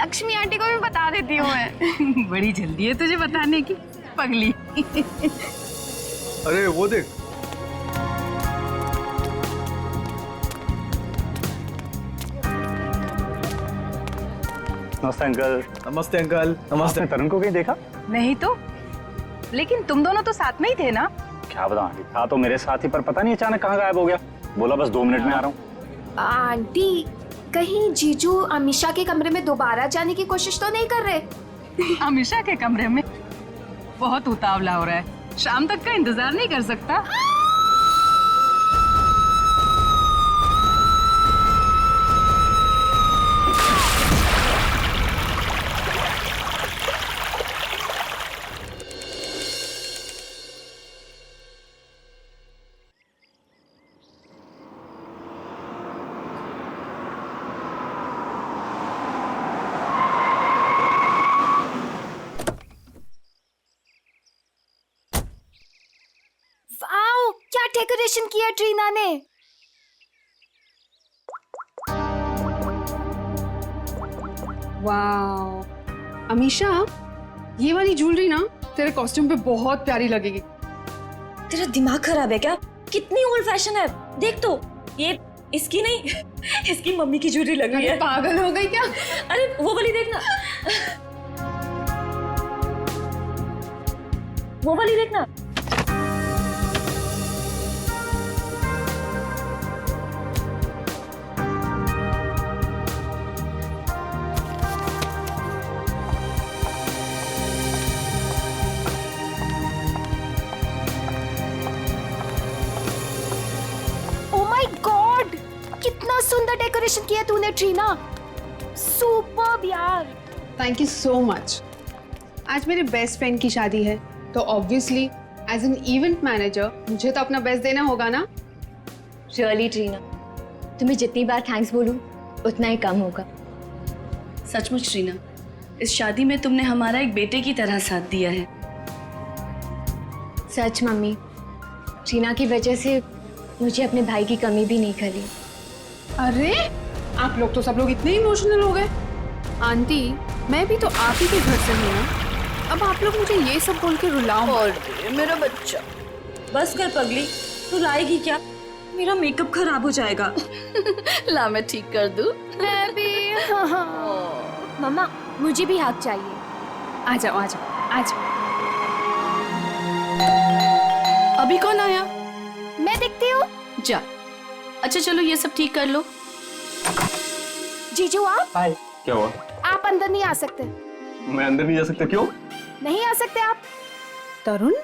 Lakshmi aunty को भी बता देती हूँ मैं। बड़ी जल्दी है तुझे बताने की, पगली। अरे वो देख, नमस्ते अंकल। नमस्ते अंकल। नमस्ते। आपने तरुण को कहीं देखा? नहीं तो, लेकिन तुम दोनों तो साथ में ही थे ना? क्या बताऊं, था तो मेरे साथ ही, पर पता नहीं अचानक कहाँ गायब हो गया। बोला बस 2 मिनट में आ रहा हूँ। आंटी, कहीं जीजू अमीषा के कमरे में दोबारा जाने की कोशिश तो नहीं कर रहे? अमीषा के कमरे में? बहुत उतावला हो रहा है, शाम तक का इंतजार नहीं कर सकता? वाओ, क्या डेकोरेशन किया ट्रीना ने। वाओ अमीषा, ये वाली ज्वेलरी ना तेरे कॉस्ट्यूम पे बहुत प्यारी लगेगी। तेरा दिमाग खराब है क्या? कितनी ओल्ड फैशन है, देख तो। ये इसकी नहीं इसकी मम्मी की ज्वेलरी लग रही है। पागल हो गई क्या? अरे वो वाली देखना, वो वाली देखना। ओ माय गॉड, कितना सुंदर डेकोरेशन किया तूने ट्रीना। सुपर्ब यार। Thank you so much. आज मेरे बेस्ट फ्रेंड की शादी है, तो obviously as an event manager मुझे तो अपना बेस्ट देना होगा ना। रियली ट्रीना, तुम्हें जितनी बार थैंक्स बोलूं उतना ही कम होगा। सचमुच रीना, इस शादी में तुमने हमारा एक बेटे की तरह साथ दिया है। सच मम्मी, ट्रीना की वजह से मुझे अपने भाई की कमी भी नहीं खली। अरे आप लोग तो सब लोग इतने इमोशनल हो गए। आंटी, मैं भी तो आप ही के घर से हूँ ना, अब आप लोग मुझे ये सब बोल के रुलाओ। और मेरा बच्चा, बस कर पगली, तू लाएगी क्या? मेरा मेकअप खराब हो जाएगा। ला मैं ठीक कर दूं। मैं भी। मम्मा, मुझे भी हाथ चाहिए। आ जाओ आ जाओ आ जाओ। अभी कौन आया? मैं देखती हूँ। जा। अच्छा चलो ये सब ठीक कर लो। जीजू आप हाय। क्या हुआ? आप अंदर नहीं आ सकते। मैं अंदर नहीं जा सकता? क्यों? नहीं आ सकते आप। तरुण,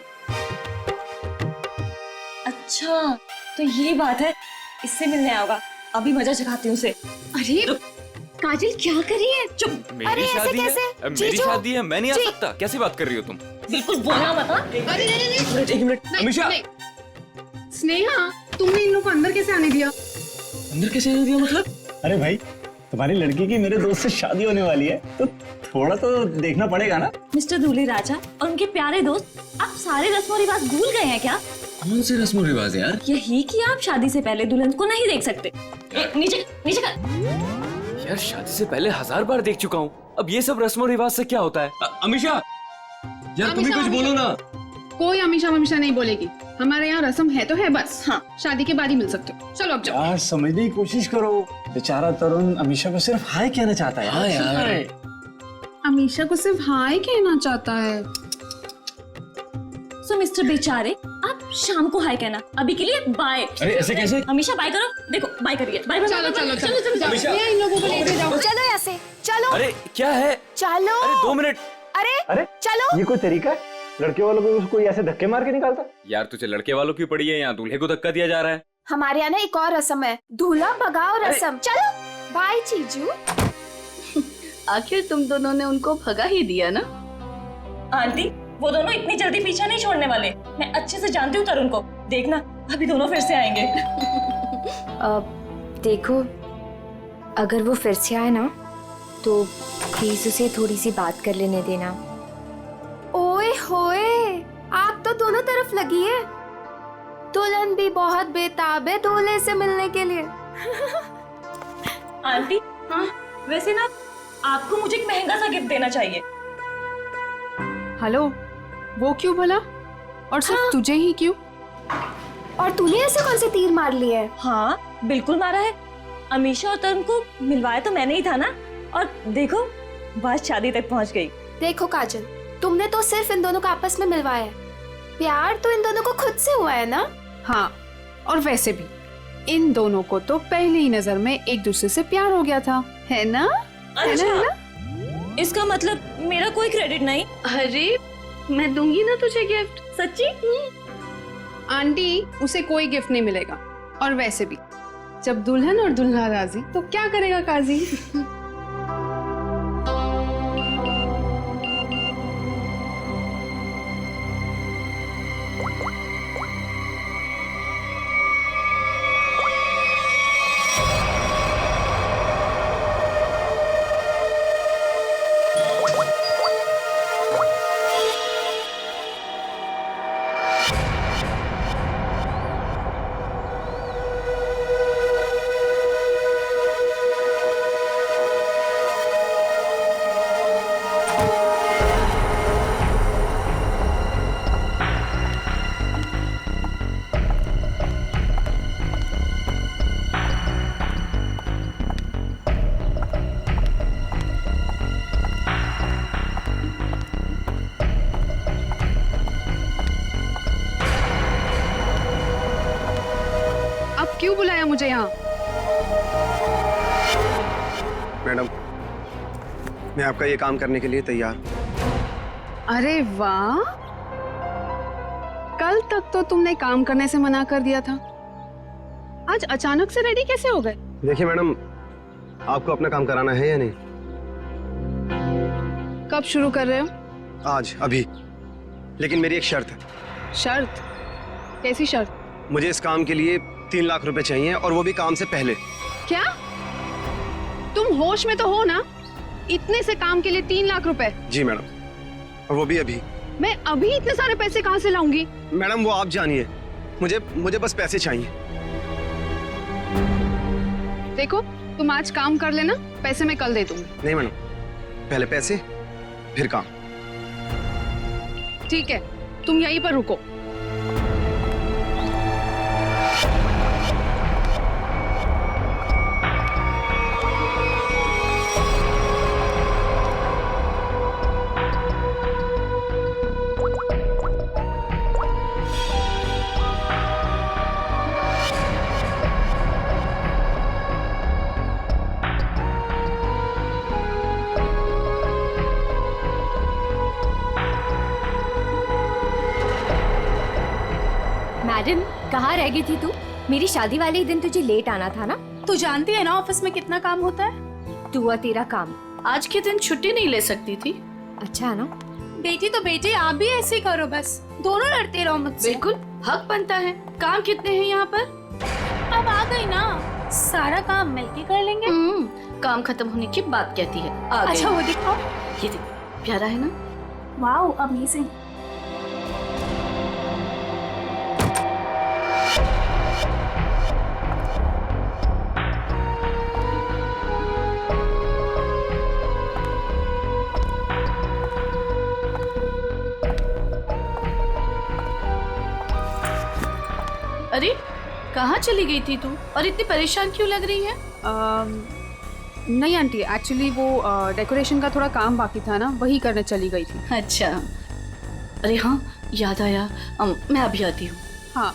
अच्छा तो ये बात है, इससे मिलने आऊंगा। अभी मजा चखाती हूँ उसे। अरे काजल क्या कर रही है? चुप। अरे मेरी ऐसे शादी कैसे? है, मेरी जीजू। शादी है, मैं नहीं आ जी। सकता। कैसी बात कर रही हो तुम? बिल्कुल बोलना मत। हाँ? एक मिनट। अमीषा। स्नेहा, तुमने इन लोगों को अंदर कैसे आने दिया? अंदर कैसे आने दिया मतलब? अरे भाई, तुम्हारी लड़की की मेरे दोस्त से शादी होने वाली है, तो थोड़ा तो देखना पड़ेगा ना। मिस्टर दूल्हे राजा और उनके प्यारे दोस्त, आप सारे रस्म और रिवाज भूल गए हैं क्या? कौन से रस्म रिवाज यार? यही कि आप शादी से पहले दुल्हन को नहीं देख सकते। नीचे नीचे कर। यार शादी से पहले 1000 बार देख चुका हूँ, अब ये सब रस्म रिवाज से क्या होता है? अमीषा, यार तुम ही कुछ बोलो ना। कोई अमीषा वमीषा नहीं बोलेगी। हमारे यहाँ रस्म है तो है बस। हाँ, शादी के बाद ही मिल सकते हो। चलो अब जाओ। यार समझने की कोशिश करो, बेचारा तरुण अमीषा को सिर्फ हाय कहना चाहता है। हाँ यार। अमीषा को सिर्फ हाय कहना चाहता है। सो मिस्टर बेचारे, आप शाम को हाय कहना, अभी के लिए बाय। अरे ऐसे कैसे? हमेशा बाय करो। देखो बाय करिए। Bye bye. चलो चलो चलो चलो जाओ। अमीषा। ये इन लोगों को लेके जाओ। चलो यहाँ से, चलो। अरे क्या है? चलो। अरे 2 मिनट। अरे अरे चलो। ये कोई तरीका है? लड़के वालों को कोई ऐसे धक्के मार के निकालता? यार तुझे लड़के वालों की पड़ी है, यहाँ दूल्हे को धक्का दिया जा रहा है। हमारे यहाँ ना एक और रस्म है, दूल्हा भगाओ रस्म। चलो बाय जीजू। आखिर तुम दोनों ने उनको भगा ही दिया ना। आंटी, वो दोनों इतनी जल्दी पीछा नहीं छोड़ने वाले। मैं अच्छे से जानती हूँ तरुण को, देखना अभी दोनों फिर से आएंगे। देखो, अगर वो फिर से आए ना तो प्लीज उसे थोड़ी सी बात कर लेने देना। ओए होए, आप तो दोनों तरफ लगी है। दुल्हन भी बहुत बेताब है दूल्हे से मिलने के लिए। आंटी, हाँ वैसे ना आपको मुझे एक महंगा सा गिफ्ट देना चाहिए। हेलो, वो क्यों भला? और सिर्फ तुझे ही क्यों? और तूने ऐसे कौन से तीर मार लिए है? हाँ बिल्कुल मारा है। अमीशा और तरुण को मिलवाया तो मैंने ही था ना। और देखो बात शादी तक पहुंच गई। देखो काजल, तुमने तो सिर्फ इन दोनों को आपस में मिलवाया है। प्यार तो इन दोनों को खुद से हुआ है ना। हाँ, और वैसे भी इन दोनों को तो पहली ही नजर में एक दूसरे से प्यार हो गया था, है ना? अच्छा, इसका मतलब मेरा कोई क्रेडिट नहीं? अरे मैं दूंगी ना तुझे गिफ्ट। सच्ची? आंटी, उसे कोई गिफ्ट नहीं मिलेगा। और वैसे भी जब दुल्हन और दुल्हा राजी तो क्या करेगा काजी? अब क्यों बुलाया मुझे यहाँ? मैडम, मैं आपका ये काम करने के लिए तैयार। अरे वाह, कल तक तो तुमने काम करने से मना कर दिया था, आज अचानक से रेडी कैसे हो गए? देखिए मैडम, आपको अपना काम कराना है या नहीं? कब शुरू कर रहे हो? आज, अभी। लेकिन मेरी एक शर्त है। शर्त? कैसी शर्त? मुझे इस काम के लिए 3 लाख रुपए चाहिए, और वो भी काम से पहले। क्या तुम होश में तो हो ना? इतने से काम के लिए 3 लाख रुपए? जी मैडम, और वो भी अभी। मैं अभी इतने सारे पैसे कहाँ से लाऊंगी? मैडम वो आप जानिए, मुझे बस पैसे चाहिए। देखो, तुम आज काम कर लेना, पैसे मैं कल दे दूंगी। नहीं मैडम, पहले पैसे फिर काम। ठीक है, तुम यहीं पर रुको। मैडम, कहाँ रह गई थी तू? मेरी शादी वाले ही दिन तुझे लेट आना था ना। तू जानती है ना ऑफिस में कितना काम होता है। तू और तेरा काम। आज के दिन छुट्टी नहीं ले सकती थी। अच्छा है ना? बेटी तो बेटी, आप भी ऐसे ही करो, बस दोनों लड़ते रहो मुझसे। बिल्कुल हक बनता है। काम कितने हैं यहाँ पर? अब आ गई ना, सारा काम मिलके कर लेंगे। काम खत्म होने की बात कहती है। आ गई। अच्छा वो दिखाओ। ये देख, प्यारा है ना? Wow, amazing. अरे कहाँ चली गई थी तू और इतनी परेशान क्यों लग रही है? नहीं आंटी, एक्चुअली वो डेकोरेशन का थोड़ा काम बाकी था ना, वही करने चली गई थी। अच्छा, अरे हाँ याद आया, मैं अभी आती हूँ। हाँ।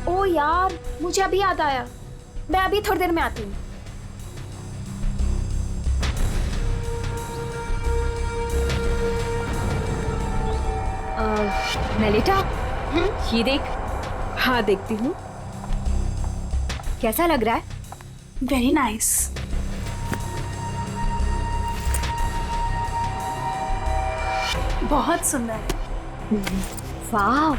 ओ यार, मुझे अभी याद आया, मैं अभी थोड़ी देर में आती हूँ। नलिता, ये देख। हाँ देखती हूँ। कैसा लग रहा है? Very nice. बहुत सुंदर है। वाह,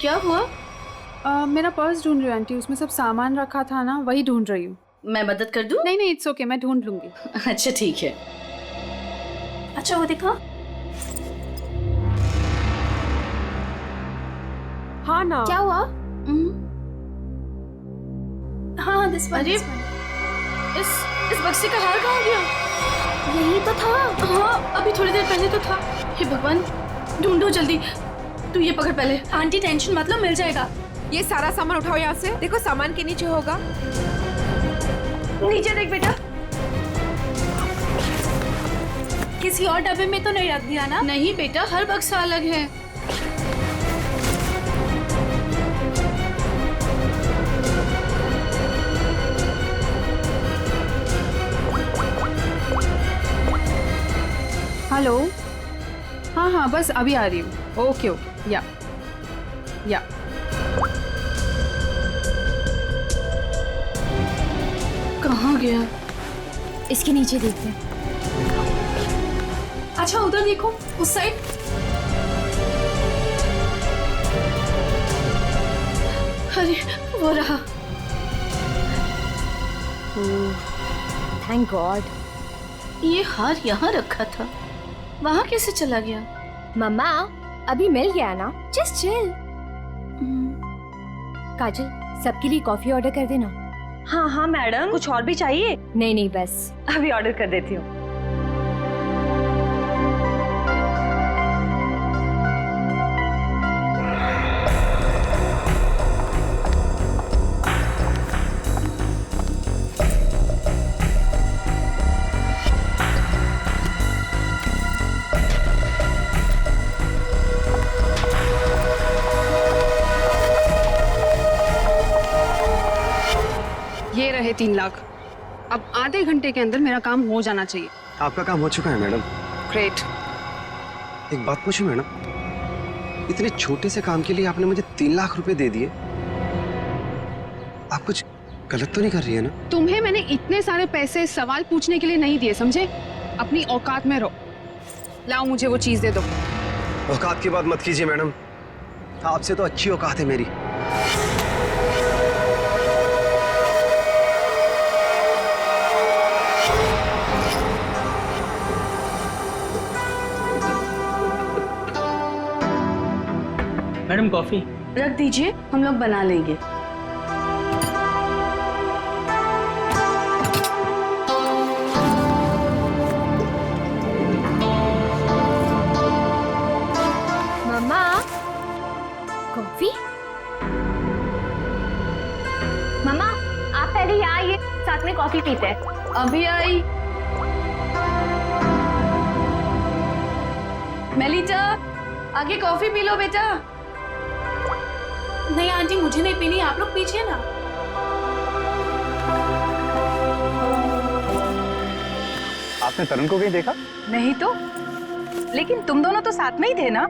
क्या हुआ? मेरा पर्स ढूंढ रही हूँ आंटी, उसमें सब सामान रखा था ना, वही ढूंढ रही हूँ। मैं मदद कर दूं? नहीं नहीं, इट्स ओके, मैं ढूंढ लूंगी। अच्छा ठीक है। अच्छा वो दिखा। हाँ ना, क्या हुआ? हाँ दिस अरे इस बक्से का हार कहाँ गया? यही तो था। हाँ अभी थोड़ी देर पहले तो था। हे भगवान, ढूंढो जल्दी। तू ये पकड़ पहले। आंटी टेंशन मत लो, मिल जाएगा। ये सारा सामान उठाओ यहाँ से। देखो सामान के नीचे होगा। नीचे देख बेटा। किसी और डब्बे में तो नहीं रख दिया ना? नहीं बेटा, हर बक्सा अलग है। हेलो, हाँ हाँ बस अभी आ रही हूँ। ओके ओके, या कहाँ गया? इसके नीचे देखते हैं। अच्छा उधर देखो, उस साइड। अरे वो रहा। Thank God. ये हार यहाँ रखा था, वहाँ कैसे चला गया? मम्मा अभी मिल गया ना, जस्ट चिल। काजल, सबके लिए कॉफी ऑर्डर कर देना। हाँ हाँ मैडम, कुछ और भी चाहिए? नहीं नहीं बस। अभी ऑर्डर कर देती हूँ। ये रहे 3 लाख। अब आधे घंटे के अंदर मेरा काम हो जाना चाहिए। आपका काम हो चुका है मैडम। ग्रेट। एक बात पूछूं मैडम, इतने छोटे से काम के लिए आपने मुझे 3 लाख रुपए दे दिए। आप कुछ गलत तो नहीं कर रही है ना? तुम्हें मैंने इतने सारे पैसे सवाल पूछने के लिए नहीं दिए, समझे? अपनी औकात में रहो। लाओ मुझे वो चीज दे दो। औकात की बात मत कीजिए मैडम, आपसे तो अच्छी औकात है मेरी। Madam coffee. रख दीजिए, हम लोग बना लेंगे। मम्मा कॉफी। मम्मा आप पहले यहाँ आइए, साथ में कॉफी पीते हैं। अभी आई। मेलिटा, आगे कॉफी पी लो बेटा। नहीं आंटी, मुझे नहीं पीनी, आप लोग पीछे ना। आपने तरुण को कहीं देखा? नहीं तो, लेकिन तुम दोनों तो साथ में ही थे ना?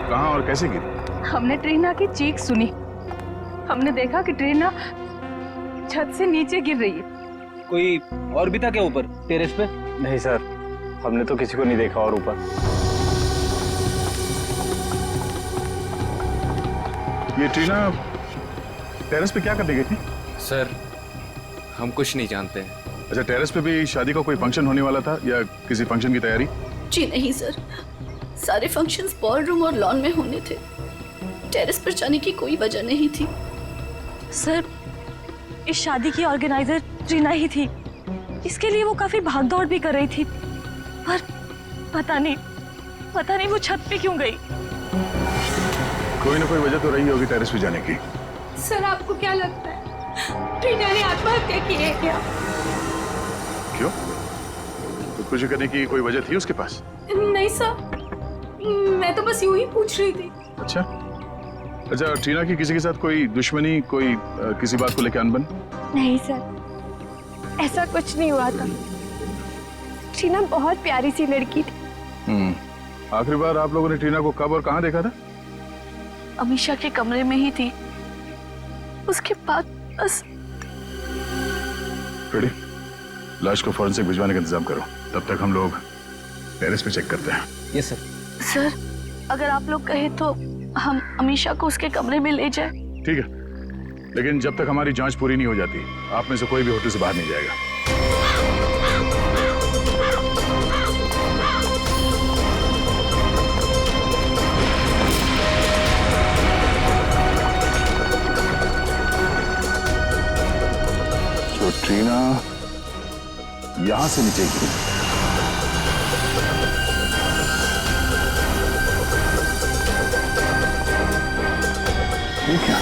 कहाँ और कैसे गिरी? हमने ट्रीना की चीख सुनी। हमने देखा कि ट्रीना छत से नीचे गिर रही है। कोई और भी था क्या ऊपर टेरेस पे? नहीं सर, हमने तो किसी को नहीं देखा और ऊपर। ये ट्रीना टेरेस पे क्या करने गई थी? सर हम कुछ नहीं जानते हैं। अच्छा, टेरेस पे भी शादी का कोई फंक्शन होने वाला था या किसी फंक्शन की तैयारी? जी नहीं सर, सारे फंक्शंस बॉलरूम और लॉन में होने थे। टेरेस पर जाने की कोई वजह नहीं थी। सर, इस शादी की ऑर्गेनाइजर ट्रीना ही थी। इसके लिए वो काफी भागदौड़ भी कर रही थी, पर पता नहीं वो छत पे क्यों गई। कोई ना कोई वजह तो रही होगी टेरेस पे जाने की। सर आपको क्या लगता है ट्रीना ने आत्महत्या की है क्या? क्यों? खुदकुशी करने की कोई वजह थी उसके पास? नहीं सर, मैं तो बस यूं ही पूछ रही थी। अच्छा अच्छा, ट्रीना की किसी के साथ कोई दुश्मनी, कोई किसी बात को लेकर अनबन? नहीं सर, ऐसा कुछ नहीं हुआ था। ट्रीना बहुत प्यारी सी लड़की थी। आखिरी बार आप लोगों ने ट्रीना को कब और कहाँ देखा था? अमीशा के कमरे में ही थी, उसके बाद बस। रेडी, लाश को फॉरेंसिक भिजवाने का इंतजाम करो, तब तक हम लोग टेरेस पे चेक करते हैं। Yes sir. सर, अगर आप लोग कहें तो हम अमीशा को उसके कमरे में ले जाएं। ठीक है, लेकिन जब तक हमारी जांच पूरी नहीं हो जाती, आप में से कोई भी होटल से बाहर नहीं जाएगा। तो ट्रीना यहां से नीचे गिरी। ठीक है,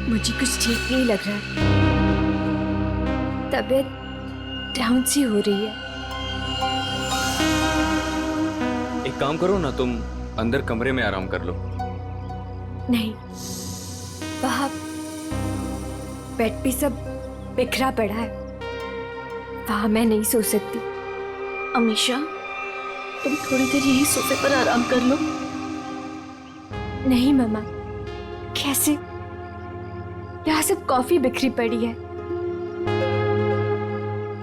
मुझे कुछ ठीक नहीं लग रहा है। तबीयत डाउन सी हो रही है। एक काम करो ना, तुम अंदर कमरे में आराम कर लो। नहीं, वहाँ बेड पे सब बिखरा पड़ा है, वहाँ मैं नहीं सो सकती। अमीशा, तुम थोड़ी देर यही सोफे पर आराम कर लो। नहीं मम्मा, कैसे? यहाँ सब कॉफी बिखरी पड़ी है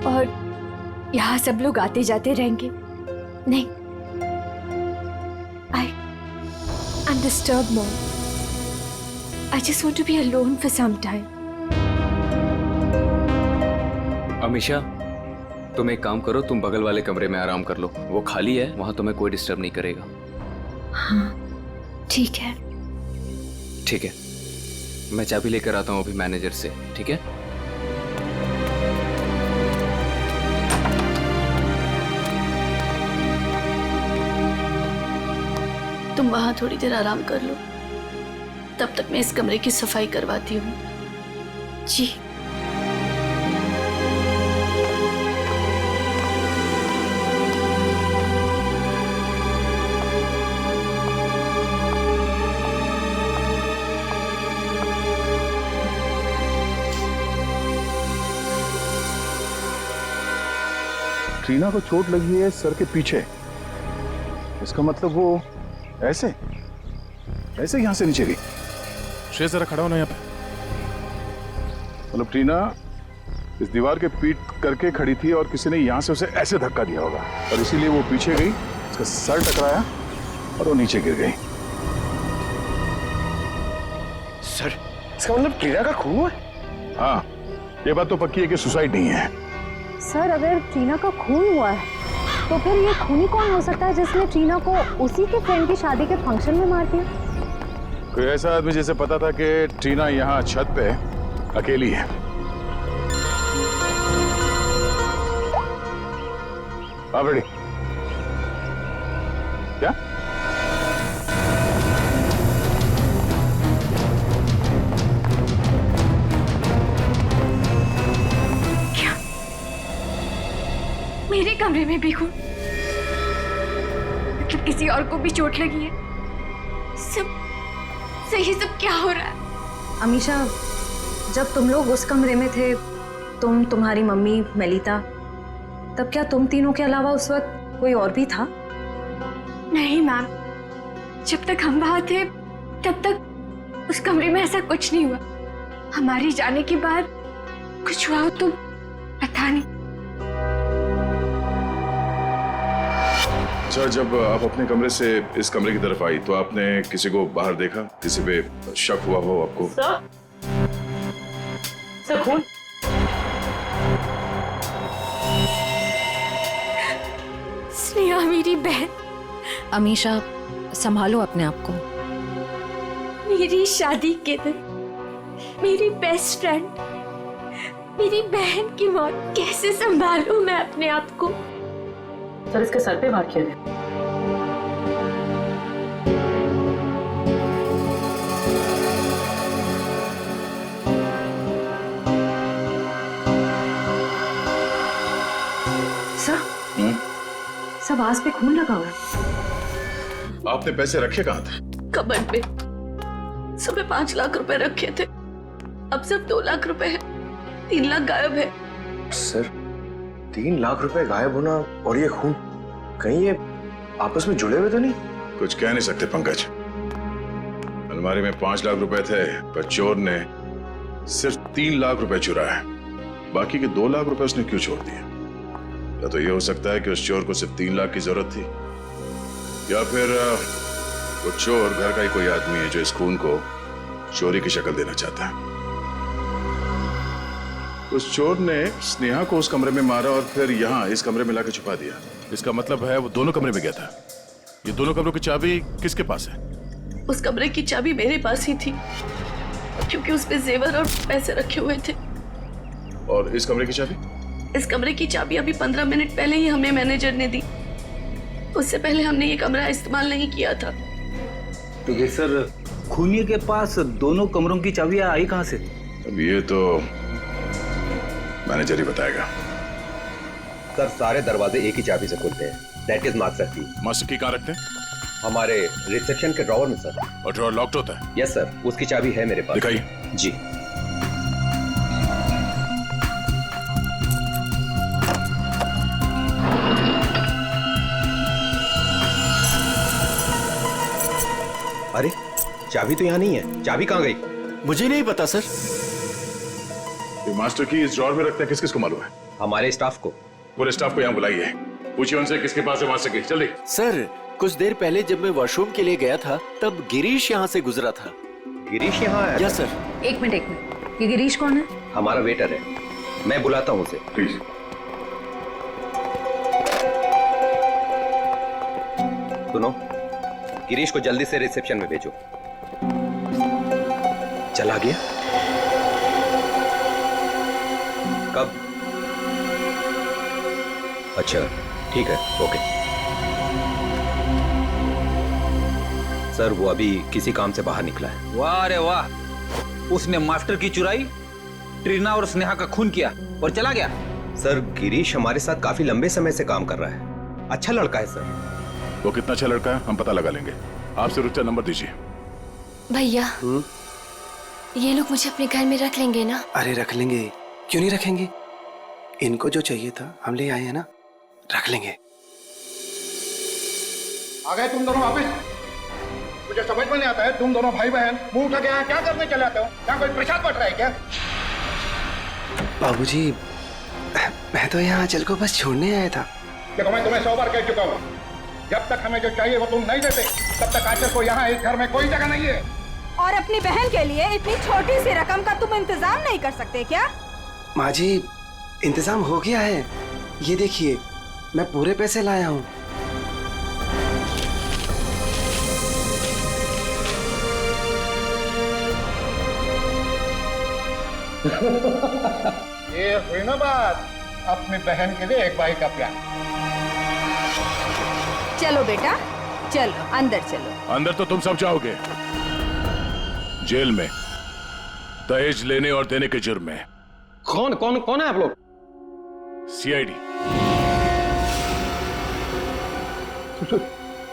और यहाँ सब लोग आते जाते रहेंगे। नहीं, I'm disturbed, Mom. I just want to be alone for some time. Amisha, तुम एक काम करो, तुम बगल वाले कमरे में आराम कर लो, वो खाली है, वहां तुम्हें कोई डिस्टर्ब नहीं करेगा। हाँ, ठीक है। ठीक है, मैं चाबी लेकर आता हूँ अभी मैनेजर से, ठीक है? तुम वहां थोड़ी देर आराम कर लो, तब तक मैं इस कमरे की सफाई करवाती हूँ। जी। ट्रीना को चोट लगी है सर के पीछे, इसका मतलब वो ऐसे ऐसे यहां से नीचे गई। श्रेय, जरा खड़ा होना यहाँ पे। मतलब ट्रीना इस दीवार के पीट करके खड़ी थी और किसी ने यहां से उसे ऐसे धक्का दिया होगा और इसीलिए वो पीछे गई, उसका सर टकराया और वो नीचे गिर गई। सर, इसका मतलब ट्रीना का खून हुआ है? हाँ, ये बात तो पक्की है कि सुसाइड नहीं है। सर, अगर ट्रीना का खून हुआ है तो फिर ये खूनी कौन हो सकता है जिसने ट्रीना को उसी के फ्रेंड की शादी के फंक्शन में मार दिया? कोई ऐसा आदमी जिसे पता था कि ट्रीना यहाँ छत पे अकेली है। आप रेडी? क्या? मेरे कमरे में भी खून? मतलब किसी और को भी चोट लगी है? सब सही, सब क्या हो रहा है? अमीशा, जब तुम लोग उस कमरे में थे, तुम, तुम्हारी मम्मी, मेलिता, तब क्या तुम तीनों के अलावा उस वक्त कोई और भी था? नहीं मैम, जब तक हम वहां थे तब तक उस कमरे में ऐसा कुछ नहीं हुआ। हमारे जाने के बाद कुछ हुआ तो पता नहीं। सर, जब आप अपने कमरे से इस कमरे की तरफ आई तो आपने किसी को बाहर देखा? किसी पे शक हुआ हो आपको? सर, खून? स्नेहा मेरी बहन। अमीशा, संभालो अपने आप को। मेरी शादी के दिन मेरी बेस्ट फ्रेंड, मेरी बहन की मौत, कैसे संभालूं मैं अपने आप को? सर, इसके सर पे मार किया गया। आवाज पे खून लगा हुआ है। आपने पैसे रखे कहाँ थे? कबर्ड में। सुबह 5 लाख रुपए रखे थे, अब सिर्फ 2 लाख रुपए है। 3 लाख गायब है। सर 3 लाख रुपए गायब होना और ये खून, कहीं ये आपस में जुड़े हुए तो नहीं? कुछ कह नहीं सकते पंकज। अलमारी में 5 लाख रुपए थे, पर चोर ने सिर्फ 3 लाख रुपए चुराए। बाकी के 2 लाख रुपए उसने क्यों छोड़ दिए? या तो ये हो सकता है कि उस चोर को सिर्फ 3 लाख की जरूरत थी, या फिर वो चोर घर का ही कोई आदमी है जो इस खून को चोरी की शक्ल देना चाहता है। उस चोर ने स्नेहा को उस कमरे में मारा और फिर यहाँ इस कमरे में लाके छुपा दिया। इसका मतलब है वो दोनों कमरे में गया था। ये दोनों कमरों की चाबी किसके पास है? उस कमरे की चाबी मेरे पास ही थी, क्योंकि उसमें जेवर और पैसे रखे हुए थे। और इस कमरे की चाबी? इस कमरे की चाबी अभी 15 मिनट पहले ही हमें मैनेजर ने दी। उससे पहले हमने ये कमरा इस्तेमाल नहीं किया था। तो ये सर खूनी के पास दोनों कमरों की चाबियां आई कहाँ से? अब ये तो मैनेजर ही बताएगा। सर सारे दरवाजे एक ही चाबी से खुलते हैं, दैट इज मास्टर की। मास्टर की कहाँ रखते हैं? हमारे रिसेप्शन के ड्रॉवर में सर। और ड्रॉवर लॉक्ड होता है? यस सर, उसकी चाबी है मेरे पास। दिखाइए। जी। अरे चाबी तो यहाँ नहीं है, चाबी कहाँ गई? मुझे नहीं पता सर। ये मास्टर की इस ड्रॉवर में रखते हैं, किस किस को मालूम है? हमारे स्टाफ को। पूरे स्टाफ को यहाँ बुलाइए, पूछिए उनसे किसके पास है मास्टर की। जल्दी। सर कुछ देर पहले जब मैं वॉशरूम के लिए गया था तब गिरीश यहाँ से गुजरा था। गिरीश यहाँ आया? Yes sir. एक मिनट, ये गिरीश कौन है? हमारा वेटर है, मैं बुलाता हूँ उसे। प्लीज। सुनो, गिरीश को जल्दी से रिसेप्शन में भेजो। चला गया? कब? अच्छा ठीक है, ओके। सर वो अभी किसी काम से बाहर निकला है। वाह रे वाह, उसने मास्टर की चुराई, ट्रीना और स्नेहा का खून किया और चला गया। सर गिरीश हमारे साथ काफी लंबे समय से काम कर रहा है, अच्छा लड़का है सर। वो कितना अच्छा लड़का है हम पता लगा लेंगे। आप सिर्फ उसका नंबर दीजिए। भैया ये लोग मुझे अपने घर में रख लेंगे ना? अरे रख लेंगे, क्यों नहीं रखेंगे? इनको जो चाहिए था हम ले आए हैं ना, रख लेंगे। आ गए तुम दोनों वापस? मुझे समझ में नहीं आता है, तुम दोनों भाई बहन मुंह उठा के यहाँ क्या करने चले आते हो? यहाँ कोई प्रसाद बट रहा है क्या? बाबूजी मैं तो यहाँ आंचल को बस छोड़ने आया था। देखो मैं तुम्हें 100 बार कह चुका हूँ, जब तक हमें जो चाहिए वो तुम नहीं देते तब तक आंचल को यहाँ इस घर में कोई जगह नहीं है। और अपनी बहन के लिए इतनी छोटी सी रकम का तुम इंतजाम नहीं कर सकते क्या? माँ जी इंतजाम हो गया है, ये देखिए मैं पूरे पैसे लाया हूँ। ये हुई ना बात, अपनी बहन के लिए एक भाई का प्यार। चलो बेटा चलो, अंदर चलो। अंदर तो तुम सब जाओगे, जेल में दहेज लेने और देने के जुर्म में। कौन कौन कौन है आप लोग? सीआईडी।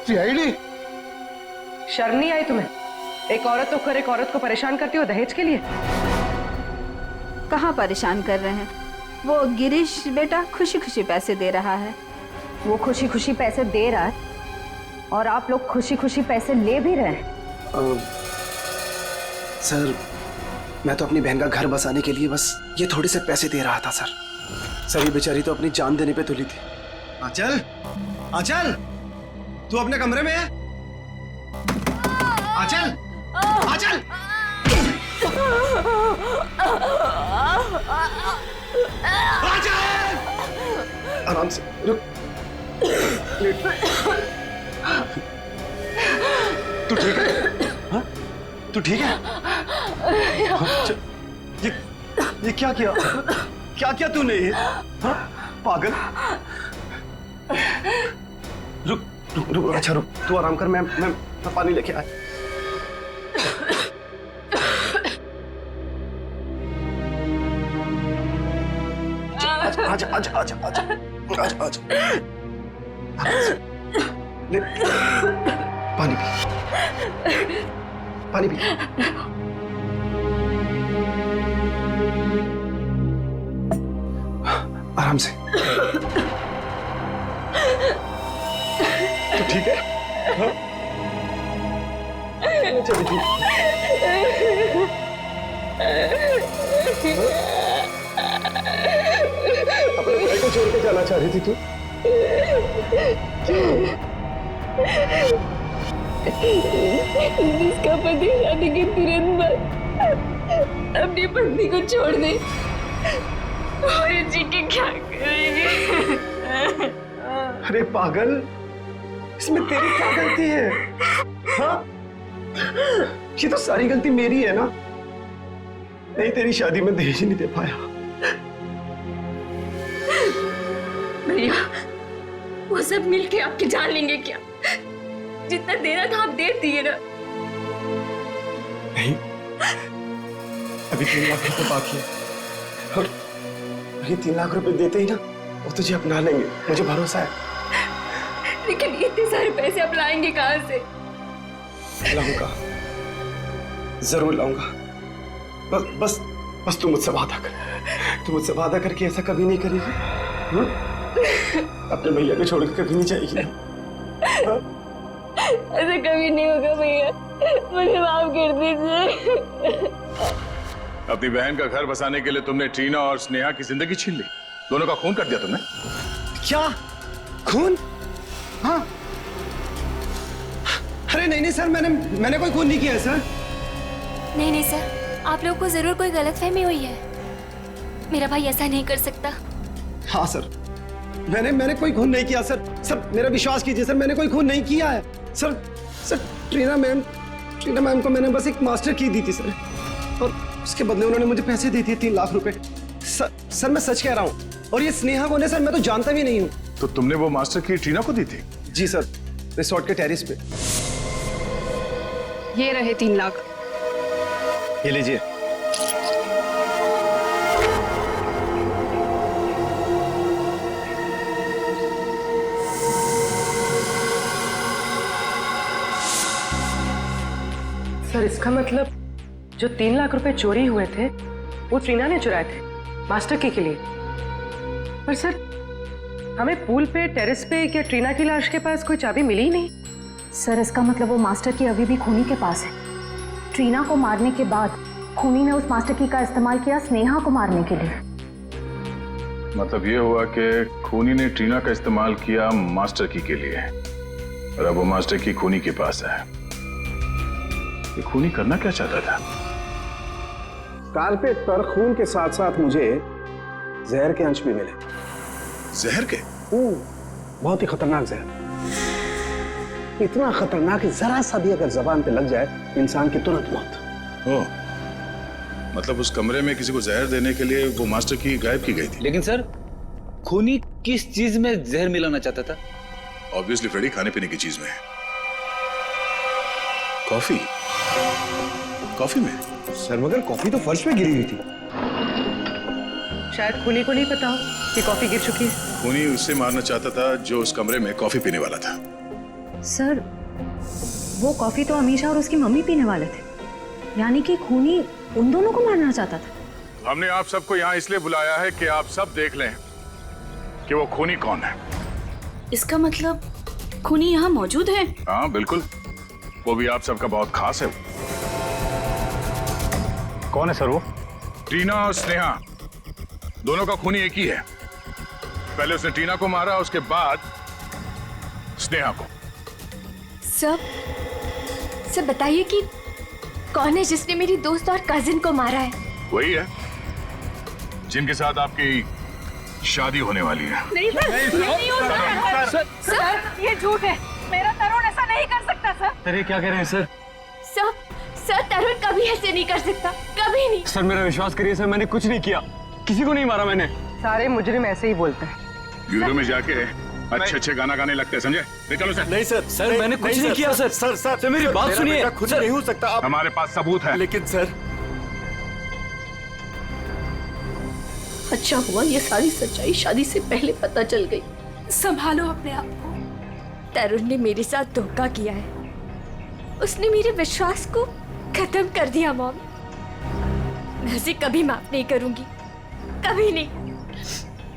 सीआईडी? शर्म नहीं आई तुम्हें? एक औरत होकर एक औरत को परेशान करती हो दहेज के लिए? कहाँ परेशान कर रहे हैं? वो गिरीश बेटा खुशी खुशी पैसे दे रहा है। वो खुशी खुशी पैसे दे रहा है और आप लोग खुशी खुशी पैसे ले भी रहे हैं। सर मैं तो अपनी बहन का घर बसाने के लिए बस ये थोड़े से पैसे दे रहा था सर। सर ये बेचारी तो अपनी जान देने पे तुली थी। आंचल, आंचल तू अपने कमरे में है? आंचल, आंचल आराम से रुक। तू ठीक है? हाँ? तू ठीक है? ये क्या किया? क्या किया तूने? हाँ? पागल। रुक रुक रुक, अच्छा रुक, तू आराम कर, मैं पानी लेके आया। आजा आजा आजा आजा आजा आजा आजा। ले, पानी पी, पानी पी। आराम से। तो ठीक है? हाँ? चलो ठीक। अपने भाई को छोड़ के जाना चाह रही थी तू? जिसका पति शादी के तुरंत बाद अपनी पत्नी को छोड़ दे और जी के क्या करेंगे? अरे पागल, इसमें तेरी क्या गलती है? हाँ? ये तो सारी गलती मेरी है ना। नहीं, तेरी शादी में दहेज नहीं दे पाया। भैया, वो सब मिलके आपकी जान लेंगे क्या? जितना देना था आप दे दिए ना। नहीं, अभी 3 लाख रुपए बाकी है और ये 3 लाख रुपए देते ही ना वो तुझे अपना लेंगे, मुझे भरोसा है। लेकिन इतने सारे पैसे आप लाएंगे कहाँ से? लाऊंगा, जरूर लाऊंगा। बस बस तू मुझसे वादा कर, तू मुझसे वादा करके ऐसा कभी नहीं करेगी। अपने भैया को छोड़ के कभी नहीं जाएगी। ऐसा कभी नहीं होगा भैया, मुझे माफ कर दीजिए। अपनी बहन का घर बसाने के लिए तुमने ट्रीना और स्नेहा की जिंदगी छीन ली, दोनों का खून कर दिया तुमने। क्या खून? हाँ। अरे नहीं सर, मैंने कोई खून नहीं किया है सर। नहीं सर, आप लोगों को जरूर कोई गलतफहमी हुई है। मेरा भाई ऐसा नहीं कर सकता। हाँ सर, मैंने कोई खून नहीं किया सर। सर मेरा विश्वास कीजिए सर, मैंने कोई खून नहीं किया है सर। ट्रीना मैम को मैंने बस एक मास्टर की दी थी सर, और उसके बदले उन्होंने मुझे पैसे दे दिए 3 लाख रुपए। सर मैं सच कह रहा हूँ। और ये स्नेहा कौन है सर, मैं तो जानता भी नहीं हूँ। तो तुमने वो मास्टर की ट्रीना को दी थी? जी सर, रिसोर्ट के टेरेस पे। ये रहे 3 लाख। ये लीजिए। सर इसका मतलब जो 3 लाख रुपए चोरी हुए थे वो ट्रीना ने चुराए थे मास्टर की के लिए। पर सर हमें पूल पे, टेरेस पे या ट्रीना की लाश के पास कोई चाबी मिली ही नहीं। सर इसका मतलब वो मास्टर की अभी भी खूनी के पास है। ट्रीना को मारने के बाद खूनी ने उस मास्टर की का इस्तेमाल किया स्नेहा को मारने के लिए। मतलब ये हुआ कि खूनी ने ट्रीना का इस्तेमाल किया मास्टर की के लिए, और अब वो मास्टर की खूनी के पास है। ये खूनी करना क्या चाहता था? कारपेट पर खून के साथ साथ मुझे जहर के अंश भी मिले। जहर के? बहुत ही खतरनाक जहर। इतना खतरनाक कि जरा सा भी अगर जबान पे लग जाए इंसान की तुरंत मौत। ओह, मतलब उस कमरे में किसी को जहर देने के लिए वो मास्टर की गायब की गई थी। लेकिन सर खूनी किस चीज में जहर मिलाना चाहता था? ऑब्वियसली फ्रेडी खाने पीने की चीज में है। कॉफी में? सर मगर कॉफी तो फर्श पे गिरी हुई थी। शायद खूनी को नहीं पता हो कि कॉफी गिर चुकी है। खूनी उससे मारना चाहता था जो उस कमरे में कॉफी पीने वाला था। सर वो कॉफी तो अमीशा और उसकी मम्मी पीने वाले थे, यानी कि खूनी उन दोनों को मारना चाहता था। हमने आप सबको यहाँ इसलिए बुलाया है कि आप सब देख लें कि वो खूनी कौन है। इसका मतलब खूनी यहाँ मौजूद है? हाँ बिल्कुल, वो भी आप सबका बहुत खास है। कौन है सर वो? ट्रीना और स्नेहा दोनों का खूनी एक ही है। पहले उसने ट्रीना को मारा, उसके बाद स्नेहा को। सब बताइए कि कौन है जिसने मेरी दोस्त और कजिन को मारा है? वही है जिनके साथ आपकी शादी होने वाली है। नहीं सर, नहीं हो सकता सर, ये झूठ है। मेरा तरुण ऐसा नहीं कर सकता सर। सर ये क्या कह रहे हैं सर? सर तरुण कभी ऐसे नहीं कर सकता, कभी नहीं। सर मेरा विश्वास करिए सर, मैंने कुछ नहीं किया, किसी को नहीं मारा मैंने। सारे मुजरिम ऐसे ही बोलते हैं। ब्यूरो में जाके अच्छे गाना गाने लगते हैं, समझे? ले चलो सर। नहीं सर मैंने कुछ नहीं किया सर। सर मेरी बात सुनिए। खुद नहीं हो सकता आप। हमारे पास सबूत है। लेकिन सर अच्छा हुआ ये सारी सच्चाई शादी से पहले पता चल गई। संभालो अपने आप को। तरुण ने मेरे साथ धोखा किया है। उसने मेरे विश्वास को खत्म कर दिया मॉम। मैं उसे कभी माफ नहीं करूंगी, कभी नहीं।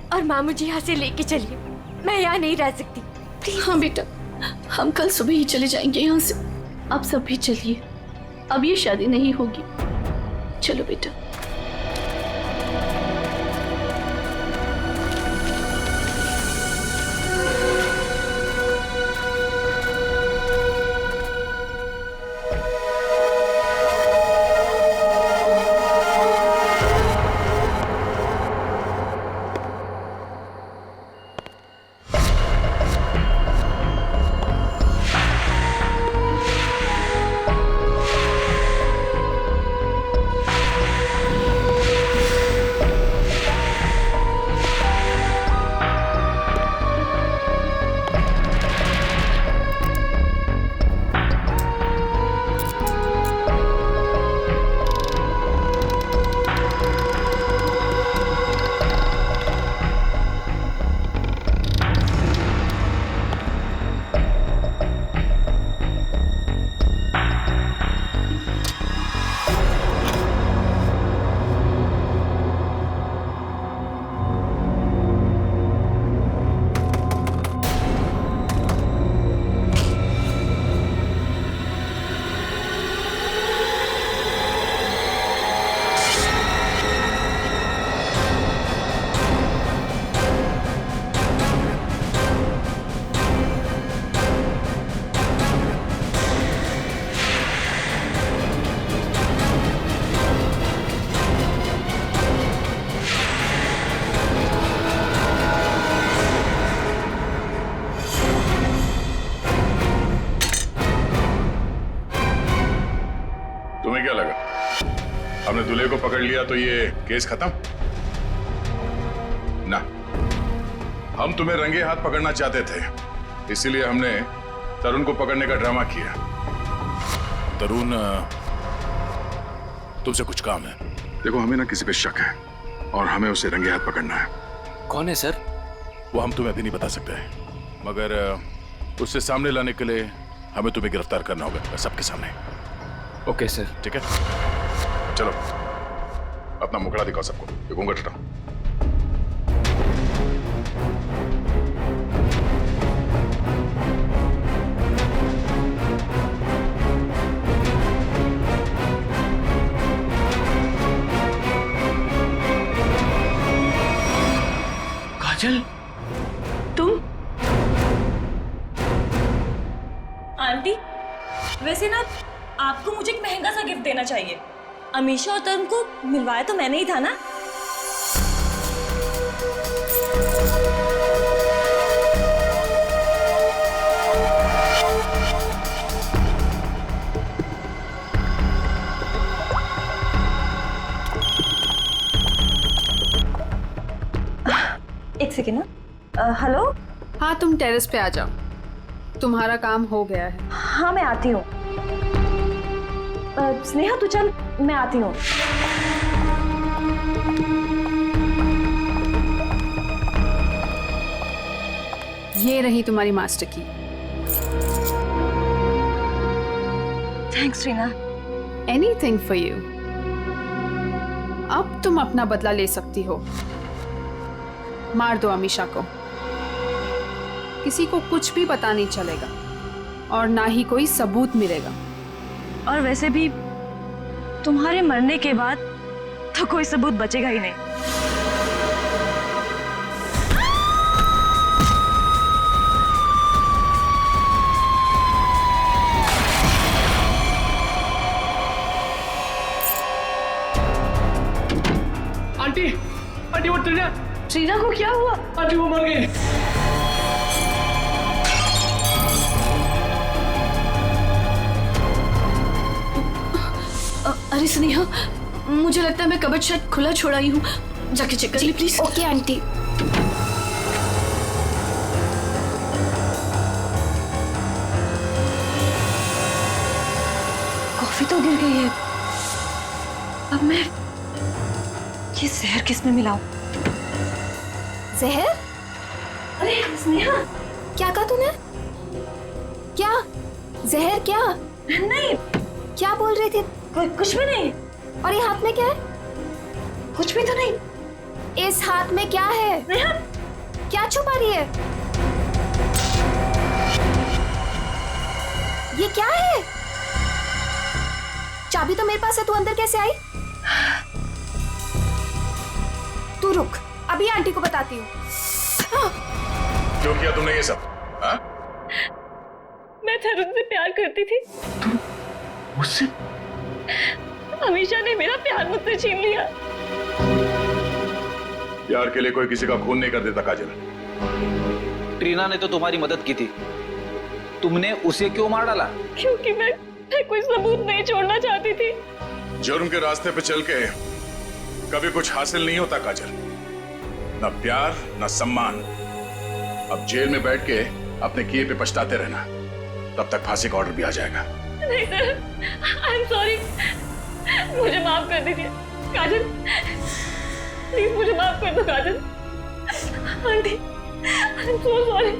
और माँ मुझे यहाँ से लेके चलिए, मैं यहाँ नहीं रह सकती प्लीज। हाँ बेटा, हम कल सुबह ही चले जाएंगे यहाँ से। आप सब भी चलिए, अब ये शादी नहीं होगी। चलो बेटा। तुम्हें क्या लगा हमने दूल्हे को पकड़ लिया तो ये केस खत्म? ना, हम तुम्हें रंगे हाथ पकड़ना चाहते थे, इसीलिए हमने तरुण को पकड़ने का ड्रामा किया। तरुण, तुमसे कुछ काम है। देखो, हमें ना किसी पे शक है और हमें उसे रंगे हाथ पकड़ना है। कौन है सर? वो हम तुम्हें अभी नहीं बता सकते हैं, मगर उससे सामने लाने के लिए हमें तुम्हें गिरफ्तार करना होगा सबके सामने। Okay sir. ठीक है, चलो अपना मुखड़ा दिखाओ सबको। ये घूंघट हटाओ। काजल, तुम? आंटी, वैसे ना आपको मुझे एक महंगा सा गिफ्ट देना चाहिए। अमीशा और तरुण को मिलवाया तो मैंने ही था ना। एक सेकेंड ना। हेलो। हाँ, तुम टेरेस पे आ जाओ, तुम्हारा काम हो गया है। हाँ, मैं आती हूँ। स्नेहा तू चल, मैं आती हूँ। ये रही तुम्हारी मास्टर की। Thanks Reena. Anything for you. अब तुम अपना बदला ले सकती हो। मार दो अमीशा को, किसी को कुछ भी पता नहीं चलेगा और ना ही कोई सबूत मिलेगा। और वैसे भी तुम्हारे मरने के बाद तो कोई सबूत बचेगा ही नहीं। आंटी, आंटी वो ट्रीना को क्या हुआ? आंटी वो मर गई। अरे स्नेहा, मुझे लगता है मैं कबर्ड शायद खुला छोड़ा ही हूँ, जाके चेक कर ली प्लीज। Okay aunty. कॉफी तो गिर गई है, अब मैं ये जहर किस में मिलाऊं? जहर? अरे स्नेहा, क्या कहा तूने? क्या जहर? क्या नहीं, क्या बोल रही थी? कुछ भी नहीं। और ये हाथ में क्या है? कुछ भी तो नहीं। इस हाथ में क्या है? क्या छुपा रही है? ये क्या है? चाबी तो मेरे पास है, तू अंदर कैसे आई? तू रुक, अभी आंटी को बताती हूँ। क्यों किया तुमने ये सब? हाँ? मैं तरुण से प्यार करती थी। मुझसे? अमीशा ने मेरा प्यार मुझसे छीन लिया। प्यार के लिए कोई किसी का खून नहीं कर देता काजल। ट्रीना ने तो तुम्हारी मदद की थी, तुमने उसे क्यों मार डाला? क्योंकि मैं कोई सबूत नहीं छोड़ना चाहती थी। जुर्म के रास्ते पे चल के कभी कुछ हासिल नहीं होता काजल, न प्यार न सम्मान। अब जेल में बैठ के अपने किए पे पछताते रहना, तब तक फांसी का ऑर्डर भी आ जाएगा। नहीं सर, आई एम सॉरी, मुझे माफ कर दीजिए। काजल प्लीज मुझे माफ कर दो। Kajal aunty, I am so sorry.